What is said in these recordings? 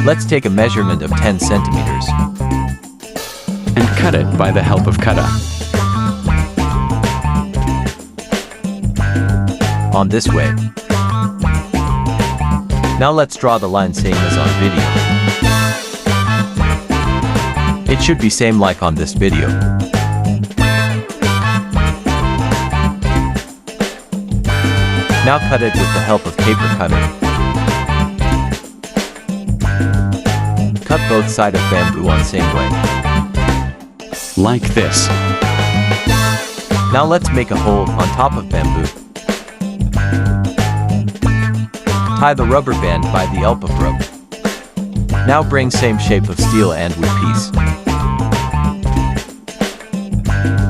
Let's take a measurement of 10 centimeters. And cut it by the help of cutter. On this way. Now let's draw the line same as on video. It should be same like on this video. Now cut it with the help of paper cutter. Cut both sides of bamboo on same way. Like this. Now let's make a hole on top of bamboo. Tie the rubber band by the help of rope. Now bring same shape of steel and wood piece.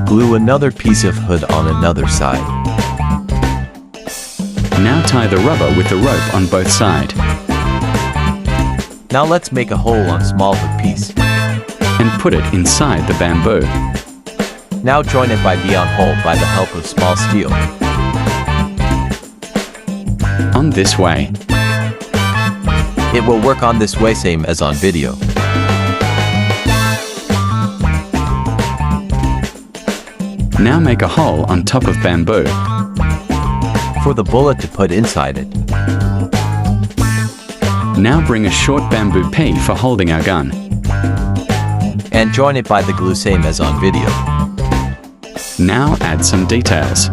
Glue another piece of hood on another side. Now tie the rubber with the rope on both sides. Now let's make a hole on small hood piece. And put it inside the bamboo. Now join it by the on hole by the help of small steel. On this way. It will work on this way same as on video. Now make a hole on top of bamboo. For the bullet to put inside it. Now bring a short bamboo pea for holding our gun. And join it by the glue same as on video. Now add some details.